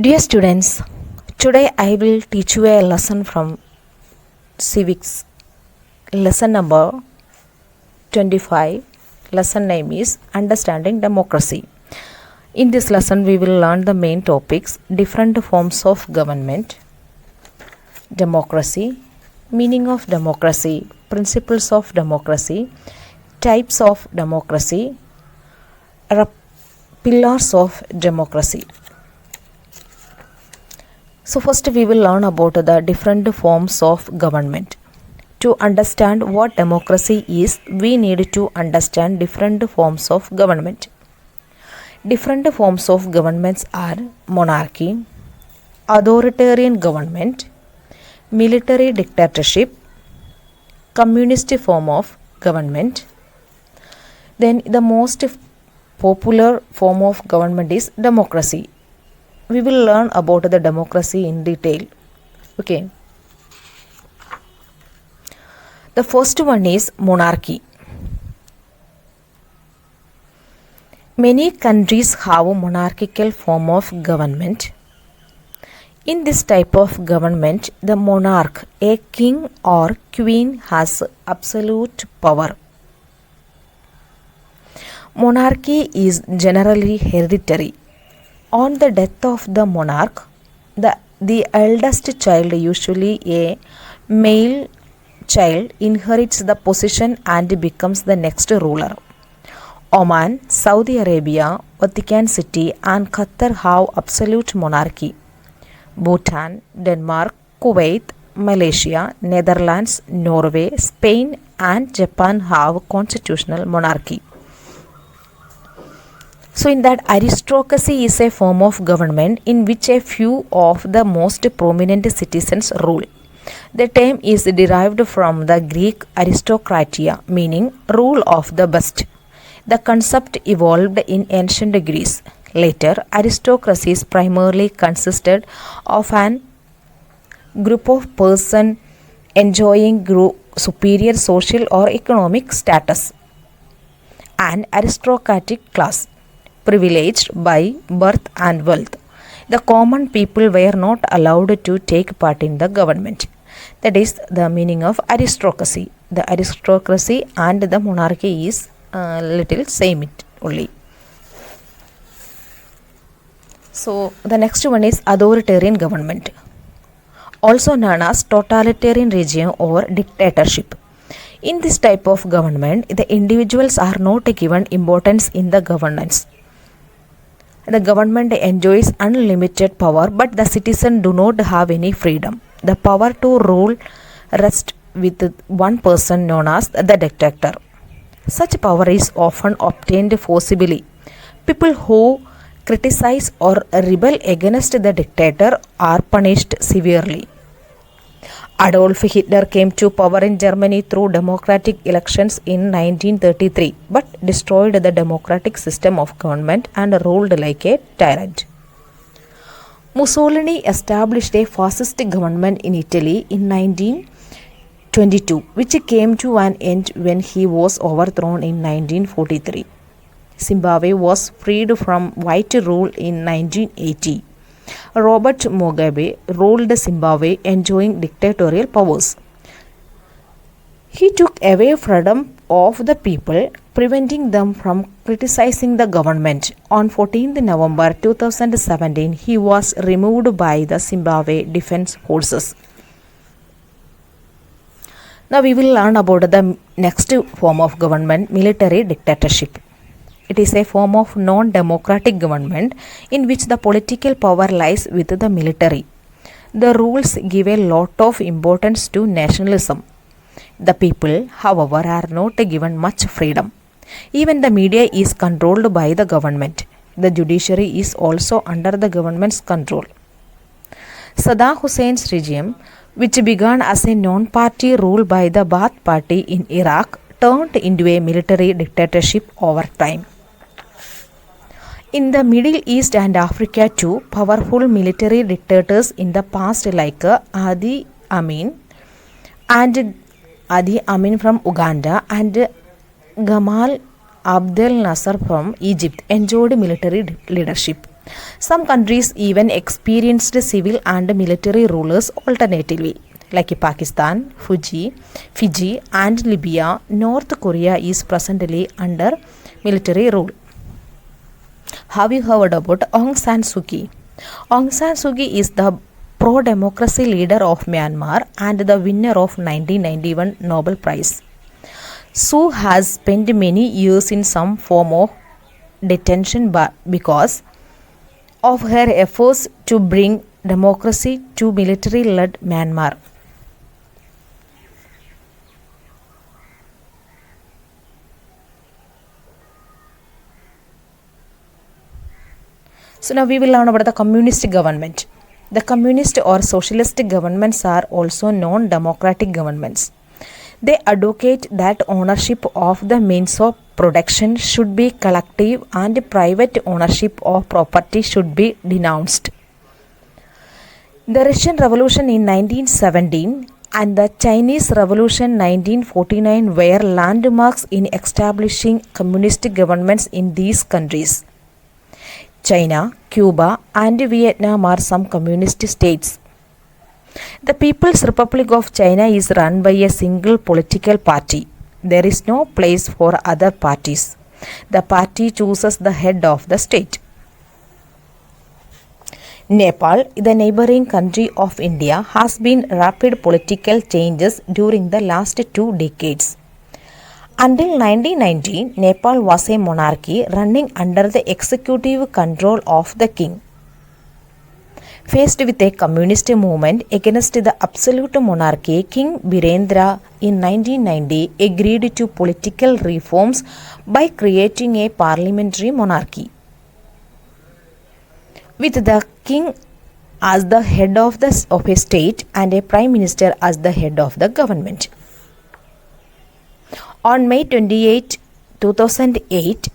Dear students, today I will teach you a lesson from civics. Lesson number 25. Lesson name is Understanding Democracy. In this lesson we will learn the main topics: different forms of government, democracy, meaning of democracy, principles of democracy, types of democracy, pillars of democracy. So first we will learn about the different forms of government. To understand what democracy is, we need to understand different forms of government. Different forms of governments are monarchy, authoritarian government, military dictatorship, communist form of government. Then the most popular form of government is democracy. We will learn about the democracy in detail. Okay. The first one is monarchy. Many countries have a monarchical form of government. In this type of government, the monarch, a king or queen, has absolute power. Monarchy is generally hereditary. On the death of the monarch, the eldest child, usually a male child, inherits the position and becomes the next ruler. Oman, Saudi Arabia, Vatican City and Qatar have absolute monarchy. Bhutan, Denmark, Kuwait, Malaysia, Netherlands, Norway, Spain and Japan have constitutional monarchy. So in that, aristocracy is a form of government in which a few of the most prominent citizens rule. The term is derived from the Greek aristokratia, meaning rule of the best. The concept evolved in ancient Greece. Later, aristocracies primarily consisted of an group of persons enjoying superior social or economic status. An aristocratic class, privileged by birth and wealth. The common people were not allowed to take part in the government. That is the meaning of aristocracy. The aristocracy and the monarchy is little same it only. So the next one is authoritarian government, also known as totalitarian regime or dictatorship. In this type of government, the individuals are not given importance in the governance. The government enjoys unlimited power, but the citizens do not have any freedom. The power to rule rests with one person known as the dictator. Such power is often obtained forcibly. People who criticize or rebel against the dictator are punished severely. Adolf Hitler came to power in Germany through democratic elections in 1933, but destroyed the democratic system of government and ruled like a tyrant. Mussolini established a fascist government in Italy in 1922, which came to an end when he was overthrown in 1943. Zimbabwe was freed from white rule in 1980. Robert Mugabe ruled Zimbabwe, enjoying dictatorial powers. He took away freedom of the people, preventing them from criticizing the government. On 14th November 2017, he was removed by the Zimbabwe Defense Forces. Now we will learn about the next form of government, military dictatorship. It is a form of non-democratic government in which the political power lies with the military. The rules give a lot of importance to nationalism. The people, however, are not given much freedom. Even the media is controlled by the government. The judiciary is also under the government's control. Saddam Hussein's regime, which began as a non-party rule by the Ba'ath Party in Iraq, turned into a military dictatorship over time. In the Middle East and Africa too, powerful military dictators in the past like Idi Amin from Uganda and Gamal Abdel Nasser from Egypt enjoyed military leadership. Some countries even experienced civil and military rulers alternatively, like Pakistan, Fiji, and Libya. North Korea is presently under military rule. Have you heard about Aung San Suu Kyi? Aung San Suu Kyi is the pro-democracy leader of Myanmar and the winner of 1991 Nobel Prize. Suu has spent many years in some form of detention because of her efforts to bring democracy to military-led Myanmar. So now we will learn about the communist government. The communist or socialist governments are also non-democratic governments. They advocate that ownership of the means of production should be collective and private ownership of property should be denounced. The Russian Revolution in 1917 and the Chinese Revolution 1949 were landmarks in establishing communist governments in these countries. China, Cuba, and Vietnam are some communist states. The People's Republic of China is run by a single political party. There is no place for other parties. The party chooses the head of the state. Nepal, the neighboring country of India, has been rapid political changes during the last 2 decades. Until 1990, Nepal was a monarchy running under the executive control of the king. Faced with a communist movement against the absolute monarchy, King Birendra in 1990 agreed to political reforms by creating a parliamentary monarchy, with the king as the head of a state and a prime minister as the head of the government. On May 28, 2008,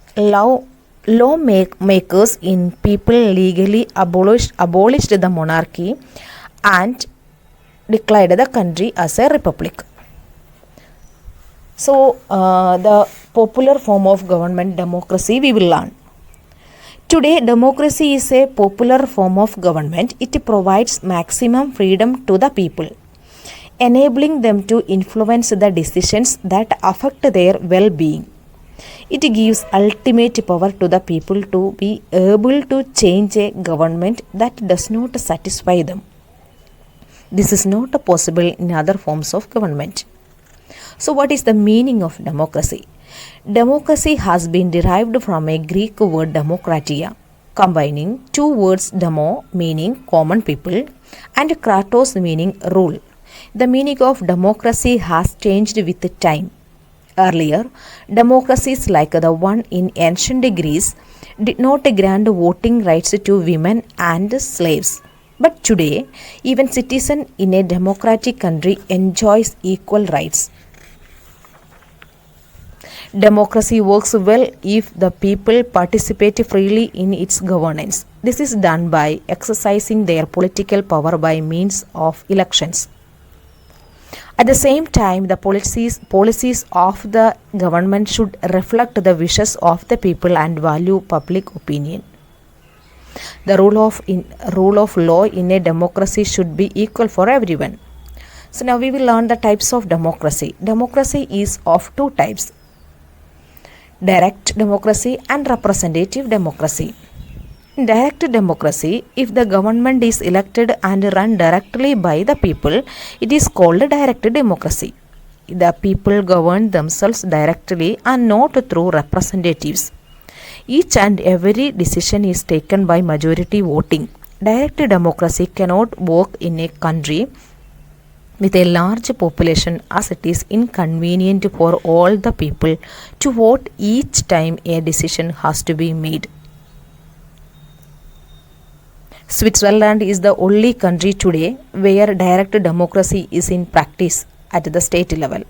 lawmakers in people legally abolished the monarchy and declared the country as a republic. So, the popular form of government, democracy, we will learn. Today, democracy is a popular form of government. It provides maximum freedom to the people, enabling them to influence the decisions that affect their well-being. It gives ultimate power to the people to be able to change a government that does not satisfy them. This is not possible in other forms of government. So, what is the meaning of democracy? Democracy has been derived from a Greek word demokratia, combining 2 words demo meaning common people and kratos meaning rule. The meaning of democracy has changed with time. Earlier, democracies like the one in ancient Greece did not grant voting rights to women and slaves. But today, even citizen in a democratic country enjoys equal rights. Democracy works well if the people participate freely in its governance. This is done by exercising their political power by means of elections. At the same time, the policies of the government should reflect the wishes of the people and value public opinion. The rule of law in a democracy should be equal for everyone. So now we will learn the types of democracy. Democracy is of 2 types: direct democracy and representative democracy. In direct democracy, if the government is elected and run directly by the people, it is called direct democracy. The people govern themselves directly and not through representatives. Each and every decision is taken by majority voting. Direct democracy cannot work in a country with a large population, as it is inconvenient for all the people to vote each time a decision has to be made. Switzerland is the only country today where direct democracy is in practice at the state level.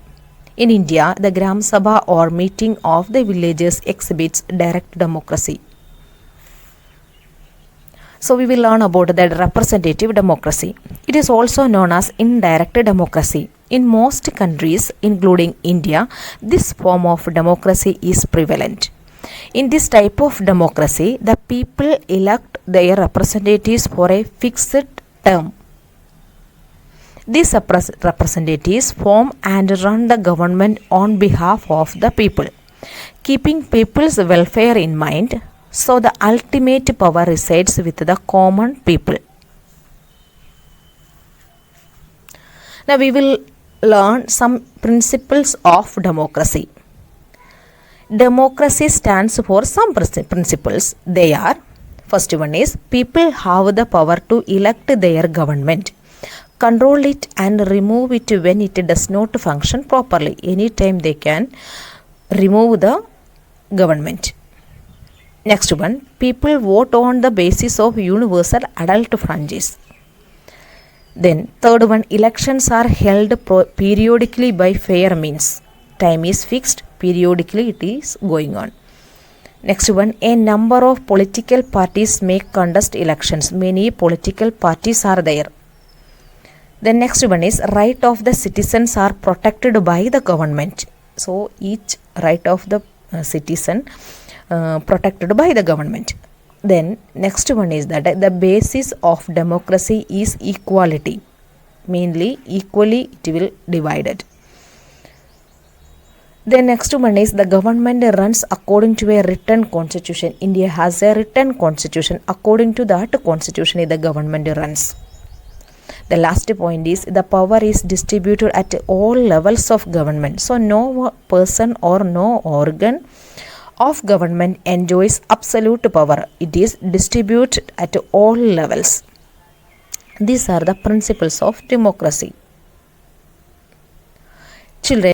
In India, the Gram Sabha or meeting of the villagers exhibits direct democracy. So we will learn about the representative democracy. It is also known as indirect democracy. In most countries, including India, this form of democracy is prevalent. In this type of democracy, the people elect their representatives for a fixed term. These representatives form and run the government on behalf of the people, keeping people's welfare in mind, so the ultimate power resides with the common people. Now we will learn some principles of democracy. Democracy stands for some principles. They are, first one is, people have the power to elect their government, control it and remove it when it does not function properly. Anytime they can remove the government. Next one, people vote on the basis of universal adult franchise. Then third one, elections are held periodically by fair means. Time is fixed, periodically it is going on. Next one, a number of political parties may contest elections. Many political parties are there. The next one is, right of the citizens are protected by the government. So each right of the citizen protected by the government. Then next one is that the basis of democracy is equality. Mainly equally it will divided. The next one is, the government runs according to a written constitution. India has a written constitution. According to that constitution the government runs. The last point is, the power is distributed at all levels of government. So no person or no organ of government enjoys absolute power. It is distributed at all levels. These are the principles of democracy. Children,